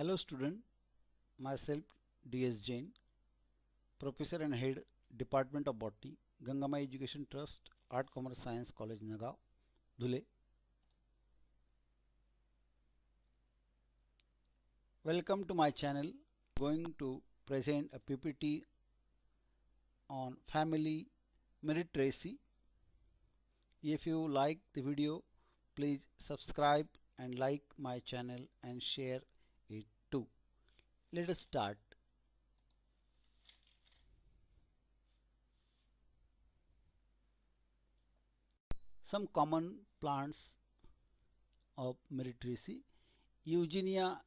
Hello student, myself DS Jain, Professor and Head Department of Botany, Gangamai Education Trust, Art Commerce Science College Nagaon, Dhule. Welcome to my channel. Going to present a PPT on family meritocracy. If you like the video, please subscribe and like my channel and share it too. Let us start. Some common plants of meritocracy: Eugenia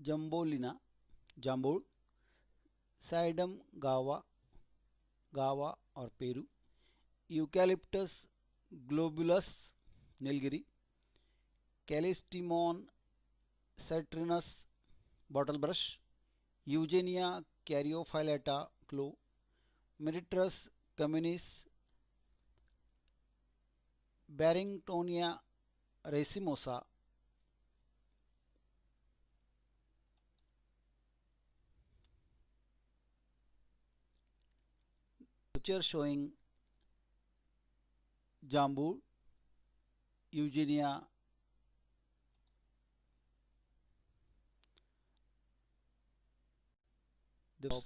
jambolina, jambul, Sedum gawa or Peru, Eucalyptus globulus, Nilgiri, Callistemon citrinus, bottlebrush, Eugenia caryophyllata, clove, Meritrus communis, Barringtonia racemosa, picture showing Jambu, Eugenia the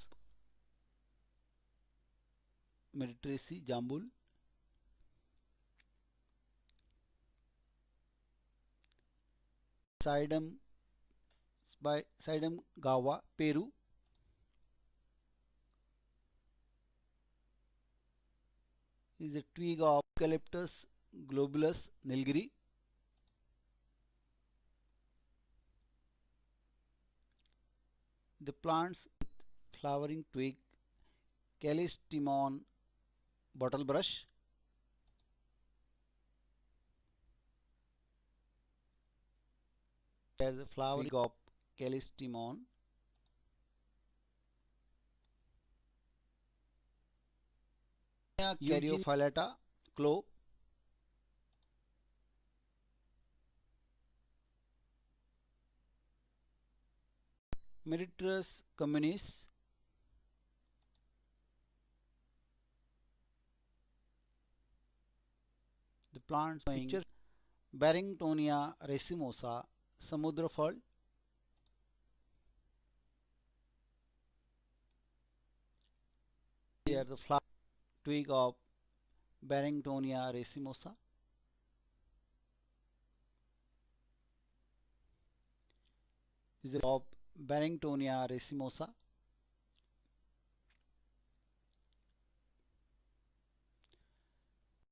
meritocracy Jambul, Sedum by Sedum gawa, Peru, is a twig of Eucalyptus globulus, Nilgiri. The plants with flowering twig, Callistemon bottlebrush, has a flowering of Callistemon, caryophyllata, clove, Meritrus communis, the plants showing Barringtonia racemosa, Samudrafal, here the flower twig of Barringtonia racemosa. This is of Barringtonia racemosa.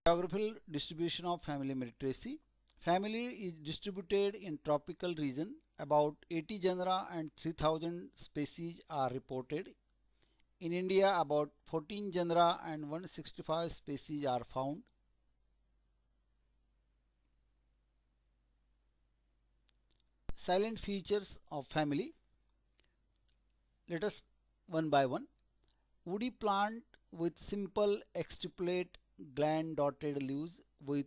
Geographical distribution of family meritocracy. Family is distributed in tropical region. About 80 genera and 3000 species are reported. In India, about 14 genera and 165 species are found. Silent features of family. Let us one by one. Woody plant with simple exstipulate gland dotted leaves with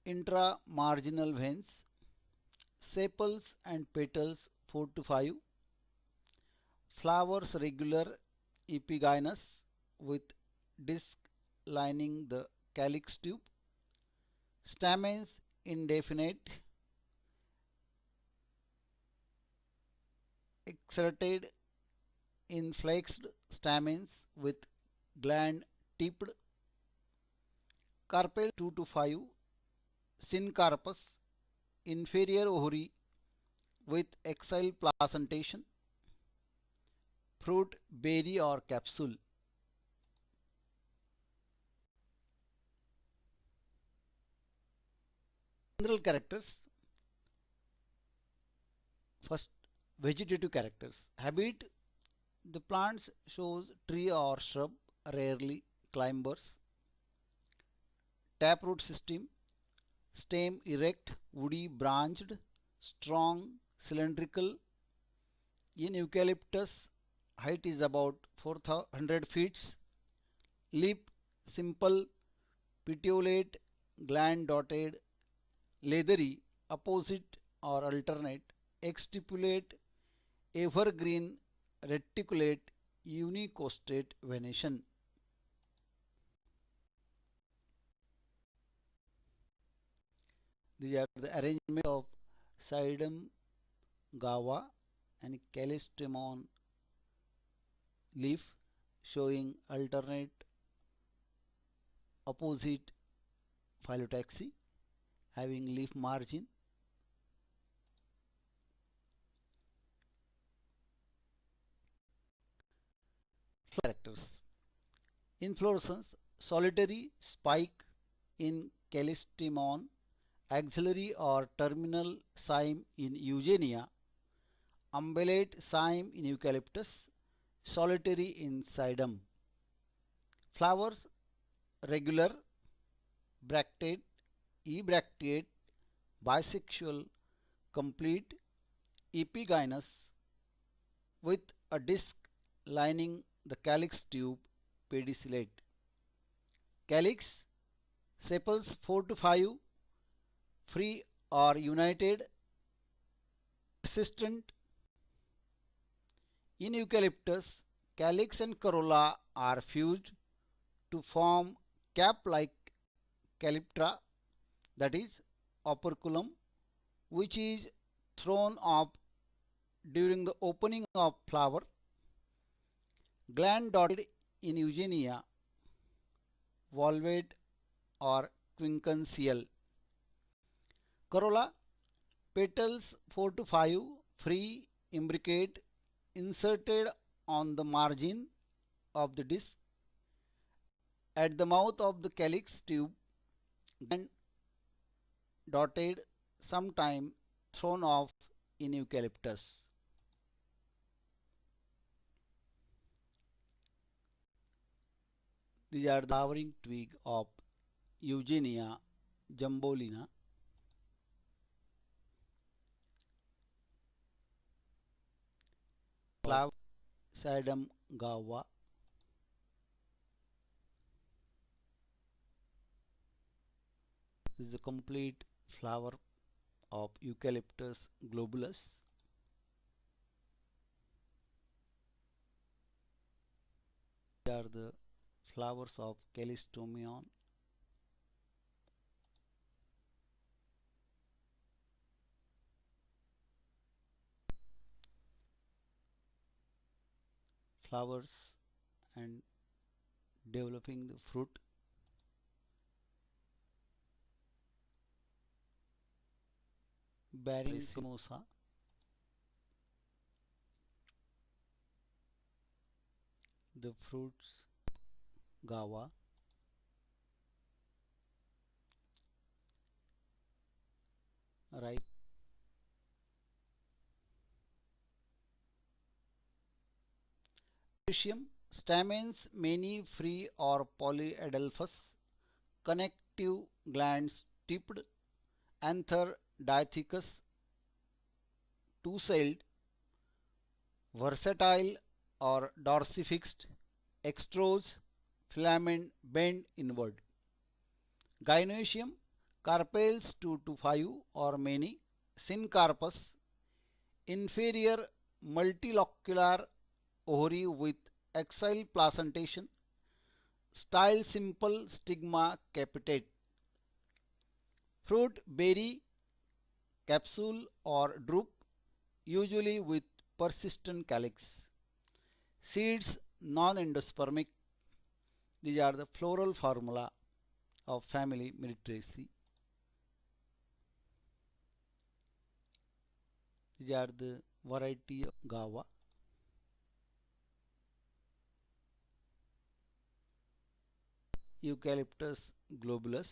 intramarginal veins, sepals and petals 4 to 5, flowers regular epigynous with disc lining the calyx tube, stamens indefinite, exserted inflexed stamens with gland tipped, carpel 2 to 5, syncarpus, inferior ovary with axile placentation, fruit berry or capsule. General characters. First, vegetative characters. Habit: the plants shows tree or shrub, rarely climbers. Taproot system: stem erect, woody, branched, strong, cylindrical. In eucalyptus, height is about 400 feet. Leaf simple, petiolate, gland dotted, leathery, opposite or alternate, exstipulate, evergreen reticulate unicostate venation. These are the arrangement of Cydum gava and Callistemon leaf showing alternate opposite phyllotaxy having leaf margin. Characters. Inflorescence solitary spike in Callistemon, axillary or terminal cyme in Eugenia, umbellate cyme in Eucalyptus, solitary in Cydum. Flowers regular, bracted, ebracteate, bisexual, complete, epigynous with a disc lining the calyx tube, pedicellate. Calyx sepals 4 to 5, free or united, persistent. In Eucalyptus, calyx and corolla are fused to form cap-like calyptra, that is operculum, which is thrown up during the opening of flower. Gland dotted in Eugenia, valvate or quincunxial. Corolla, petals 4 to 5, free, imbricate, inserted on the margin of the disc. At the mouth of the calyx tube, gland dotted, sometime thrown off in Eucalyptus. These are the flowering twig of Eugenia jumbolina. Flower Cydum gava. This is the complete flower of Eucalyptus globulus. These are the flowers of Callistemon. Flowers and developing the fruit. Bearing racemosa. The fruits gava. Ripe. Stamens many free or polyadelphous. Connective glands tipped. Anther diathecous. Two-celled. Versatile or dorsifixed. Extros filament bend inward. Gynoecium carpels 2 to 5 or many. Syncarpus inferior multilocular ovary with axile placentation. Style simple, stigma capitate. Fruit berry, capsule or drupe, usually with persistent calyx. Seeds non-endospermic. These are the floral formula of family Myrtaceae. These are the variety of gava. Eucalyptus globulus.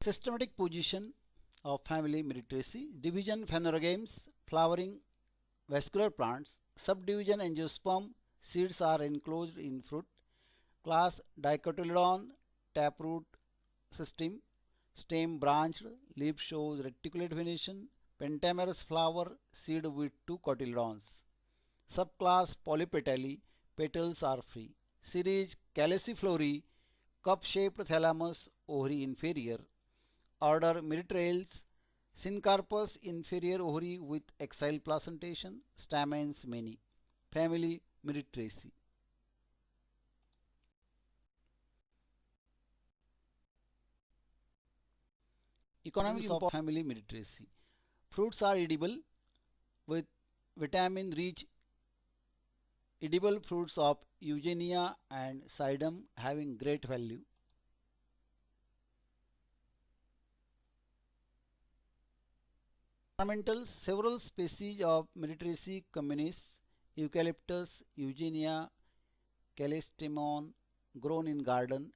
Systematic position of family Myrtaceae. Division Phanerogames, flowering vascular plants. Subdivision Angiosperm, seeds are enclosed in fruit. Class Dicotyledon, taproot system. Stem branched, leaf shows reticulate venation. Pentamerous flower, seed with 2 cotyledons. Subclass Polypetalae, petals are free. Series Calyciflorae, cup-shaped thalamus, ovary inferior. Order Myrtales. Syncarpus inferior ovary with axile placentation. Stamens many. Family Myrtaceae. Economics of family Myrtaceae. Fruits are edible with vitamin rich edible fruits of Eugenia and Sedum having great value. Ornamentals. Several species of Myrtaceae communis, Eucalyptus, Eugenia, Callistemon, grown in garden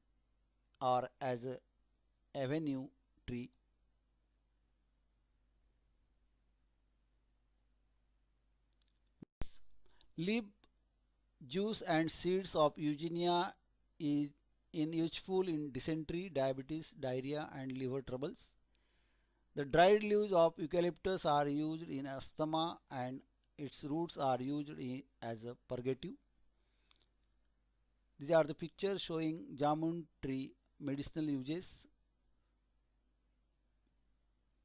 or as a avenue tree. Leaf, juice and seeds of Eugenia is useful in dysentery, diabetes, diarrhea and liver troubles. The dried leaves of eucalyptus are used in asthma and its roots are used as a purgative. These are the pictures showing jamun tree medicinal uses,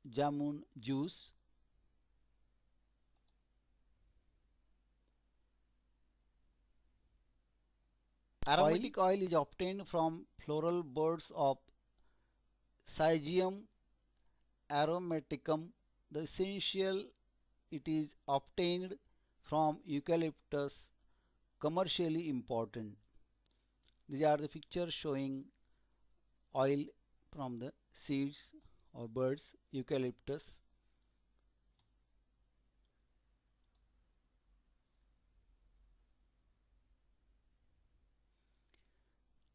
jamun juice. Aromatic oil is obtained from floral buds of Syzygium aromaticum. The essential it is obtained from eucalyptus, commercially important. These are the pictures showing oil from the seeds or buds eucalyptus.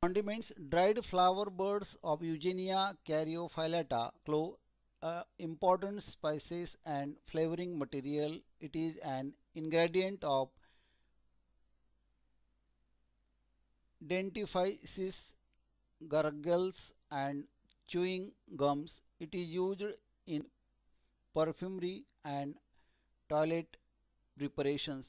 Condiments. Dried flower buds of Eugenia caryophyllata, clove, important spices and flavoring material. It is an ingredient of dentifrices, gargles and chewing gums. It is used in perfumery and toilet preparations.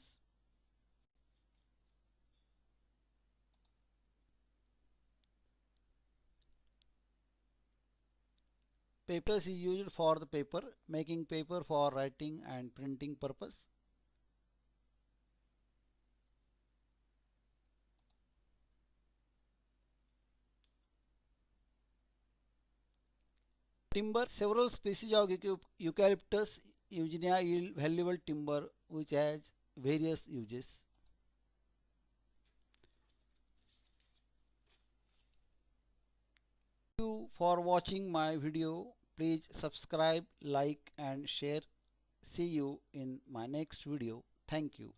Papyrus is used for the paper, making paper for writing and printing purpose. Timber. Several species of Eucalyptus eugenia yield valuable timber which has various uses. Thank you for watching my video. Please subscribe, like and share. See you in my next video. Thank you.